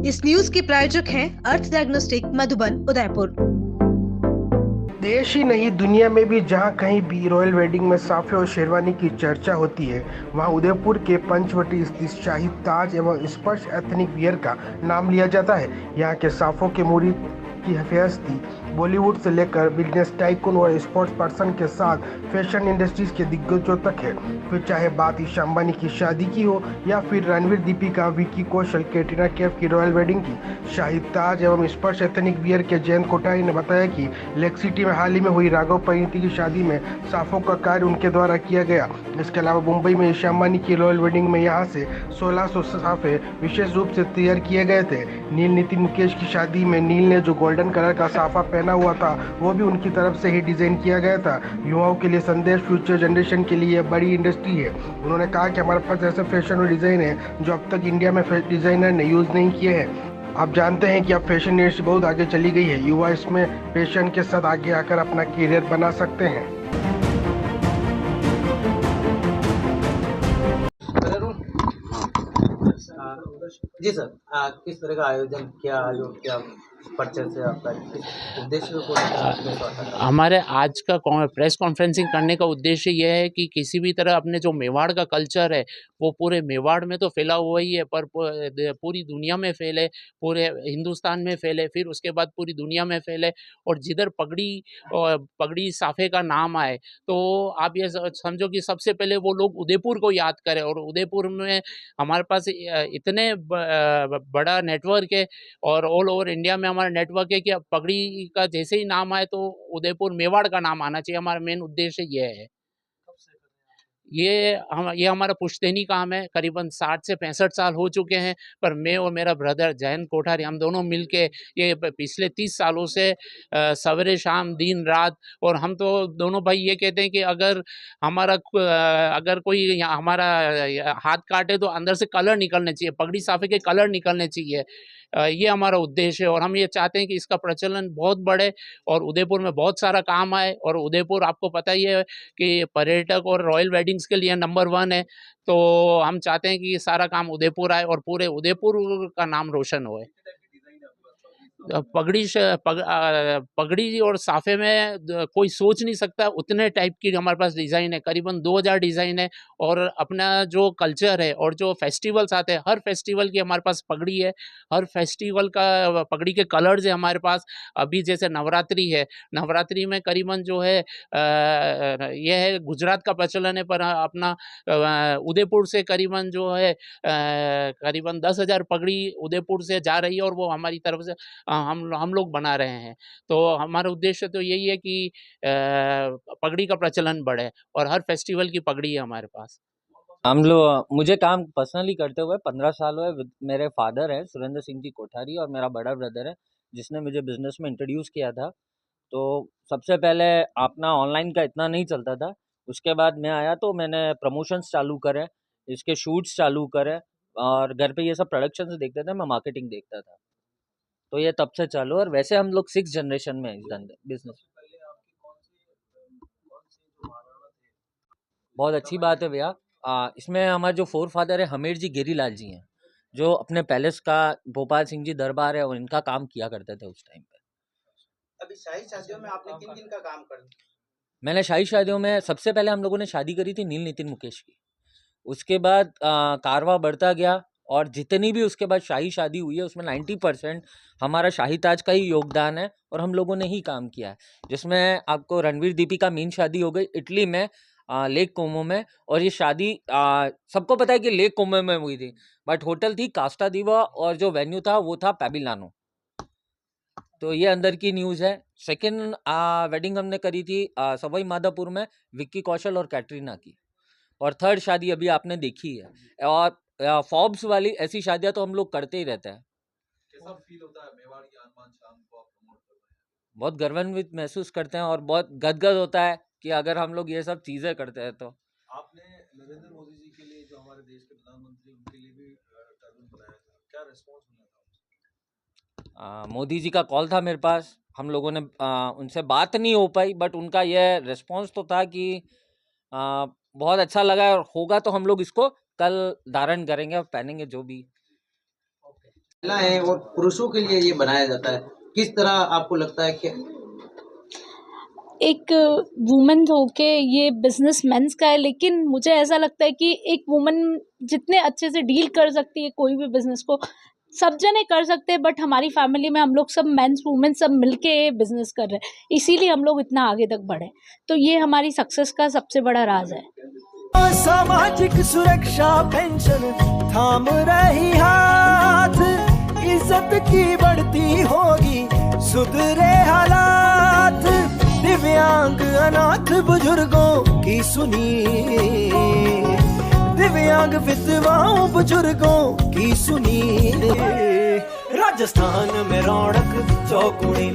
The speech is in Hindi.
इस न्यूज के प्रायोजक हैं अर्थ डायग्नोस्टिक मधुबन उदयपुर। देश ही नहीं दुनिया में भी जहां कहीं भी रॉयल वेडिंग में साफे और शेरवानी की चर्चा होती है, वहां उदयपुर के पंचवटी स्थित शाही ताज एवं स्पर्श एथनिक वियर का नाम लिया जाता है। यहां के साफों के मुरीद की फहरिस्त बॉलीवुड से लेकर बिजनेस टाइकून और स्पोर्ट्स पर्सन के साथ फैशन इंडस्ट्रीज के दिग्गजों तक है। फिर चाहे बात ईशा अंबानी की शादी की हो या फिर रणवीर, दीपिका, विकी कौशल, कैटरीना कैफ की रॉयल वेडिंग की। शाही ताज एवं स्पर्श एथनिक वियर के जयंत कोठारी ने बताया कि लेक सिटी में हाल ही में हुई राघव परिणीति की शादी में साफों का कार्य उनके द्वारा किया गया। इसके अलावा मुंबई में ईशा अंबानी की रॉयल वेडिंग में यहाँ से 1600 साफे विशेष रूप से तैयार किए गए थे। नील नितिन मुकेश की शादी में नील ने जो गोल्डन कलर का साफा पहना हुआ था वो भी उनकी तरफ से ही डिजाइन किया गया था। युवाओं के लिए संदेश, फ्यूचर जनरेशन के लिए बड़ी इंडस्ट्री है। उन्होंने कहा कि हमारे पास ऐसे फैशन और डिजाइन है जो अब तक इंडिया में डिजाइनर ने यूज नहीं किए हैं। आप जानते हैं कि अब फैशन इंडस्ट्री बहुत आगे चली गई है। युवा इसमें फैशन के साथ आगे आकर अपना करियर बना सकते हैं। जी सर, किस तरह का आयोजन किया आज और क्या पर्चेस है आपका, किस उद्देश्य को हमारे आज का प्रेस कॉन्फ्रेंसिंग करने का उद्देश्य यह है कि किसी भी तरह अपने जो मेवाड़ का कल्चर है वो पूरे मेवाड़ में तो फैला हुआ ही है, पर पूरी दुनिया में फैले, पूरे हिंदुस्तान में फैले, फिर उसके बाद पूरी दुनिया में फैले। और जिधर पगड़ी साफे का नाम आए तो आप ये समझो कि सबसे पहले वो लोग उदयपुर को याद करें। और उदयपुर में हमारे पास इतने बड़ा नेटवर्क है और ऑल ओवर इंडिया में हमारा नेटवर्क है कि अब पगड़ी का जैसे ही नाम आए तो उदयपुर मेवाड़ का नाम आना चाहिए। हमारा मेन उद्देश्य ये है। ये हमारा पुश्तैनी काम है। करीबन 60 से 65 साल हो चुके हैं, पर मैं और मेरा ब्रदर जयंत कोठारी हम दोनों मिलके ये पिछले 30 सालों से सवेरे शाम दिन रात, और हम तो दोनों भाई ये कहते हैं कि अगर कोई हमारा हाथ काटे तो अंदर से कलर निकलने चाहिए, पगड़ी साफे के कलर निकलने चाहिए। ये हमारा उद्देश्य है और हम ये चाहते हैं कि इसका प्रचलन बहुत बढ़े और उदयपुर में बहुत सारा काम आए। और उदयपुर आपको पता ही है कि पर्यटक और रॉयल वेडिंग्स के लिए नंबर 1 है, तो हम चाहते हैं कि ये सारा काम उदयपुर आए और पूरे उदयपुर का नाम रोशन होए। पगड़ी और साफे में कोई सोच नहीं सकता उतने टाइप की हमारे पास डिज़ाइन है, करीबन 2000 डिज़ाइन है। और अपना जो कल्चर है और जो फेस्टिवल्स आते हैं, हर फेस्टिवल की हमारे पास पगड़ी है, हर फेस्टिवल का पगड़ी के कलर्स है हमारे पास। अभी जैसे नवरात्रि है, नवरात्रि में करीबन जो है ये है गुजरात का प्रचलन है, पर अपना उदयपुर से करीबन जो है करीबन 10,000 पगड़ी उदयपुर से जा रही है और वो हमारी तरफ से हम लोग बना रहे हैं। तो हमारा उद्देश्य तो यही है कि पगड़ी का प्रचलन बढ़े और हर फेस्टिवल की पगड़ी है हमारे पास। हम लोग मुझे काम पर्सनली करते हुए 15 साल हुए। मेरे फादर हैं सुरेंद्र सिंह जी कोठारी और मेरा बड़ा ब्रदर है जिसने मुझे बिजनेस में इंट्रोड्यूस किया था। तो सबसे पहले अपना ऑनलाइन का इतना नहीं चलता था। उसके बाद मैं आया तो मैंने प्रमोशंस चालू करे, इसके शूट्स चालू करे और घर पे ये सब प्रोडक्शन देखते थे, मैं मार्केटिंग देखता था। तो ये तब से चालू। और वैसे हम लोग 6 जनरेशन में इस धंधे बिजनेस। बहुत अच्छी बात है भैया। इसमें हमारे जो फोर फादर है हमीर जी गिरीलाल जी हैं, जो अपने पैलेस का भोपाल सिंह जी दरबार है और इनका काम किया करते थे उस टाइम पे। अभी शाही शादियों में आपने किन किन का काम कर? मैंने शाही शादियों में सबसे पहले हम लोगों ने शादी करी थी नील नितिन मुकेश की। उसके बाद कारवां बढ़ता गया और जितनी भी उसके बाद शाही शादी हुई है उसमें 90% हमारा शाही ताज का ही योगदान है और हम लोगों ने ही काम किया है। जिसमें आपको रणवीर दीपिका मेन शादी हो गई इटली में, लेक कोमो में। और ये शादी सबको पता है कि लेक कोमो में हुई थी, बट होटल थी कास्टा दीवा और जो वेन्यू था वो था पैबिलानो। तो ये अंदर की न्यूज़ है। सेकेंड वेडिंग हमने करी थी सवाई माधोपुर में विक्की कौशल और कैटरीना की। और थर्ड शादी अभी आपने देखी है। और फॉर्ब्स वाली ऐसी शादियां तो हम लोग करते ही रहते हैं। कैसा फील होता है मेवाड़ की आन-बान शान को आप प्रमोट कर रहे हैं? बहुत गर्वान्वित महसूस करते हैं और बहुत गदगद होता है कि अगर हम लोग ये सब चीजें करते हैं तो। आपने नरेंद्र मोदी जी के लिए, जो हमारे देश के प्रधानमंत्री, उनके लिए भी टर्बन बनाया था, क्या रिस्पॉन्स मिला था उनसे? मोदी जी का कॉल था मेरे पास, हम लोगों ने उनसे बात नहीं हो पाई, बट उनका यह रिस्पॉन्स तो था कि बहुत अच्छा लगा और होगा तो हम लोग इसको कल धारण करेंगे और पहनेंगे जो भी। महिलाएं और पुरुषों के लिए ये बनाया जाता है, किस तरह आपको लगता है कि एक वुमेन होके ये बिजनेस मेंस का है, लेकिन मुझे ऐसा लगता है कि एक वुमन जितने अच्छे से डील कर सकती है कोई भी बिजनेस को, सब जने कर सकते हैं, बट हमारी फैमिली में हम लोग सब मेंस वुमेन सब मिलके बिजनेस कर रहे हैं, इसीलिए हम लोग इतना आगे तक बढ़े। तो ये हमारी सक्सेस का सबसे बड़ा राज है। सामाजिक सुरक्षा पेंशन थाम रही हाथ, इज्जत की बढ़ती होगी सुधरे हालात, दिव्यांग अनाथ बुजुर्गों की सुनिए, दिव्यांग विधवाओं बुजुर्गों की सुनिए, राजस्थान में रौनक चौगुनी।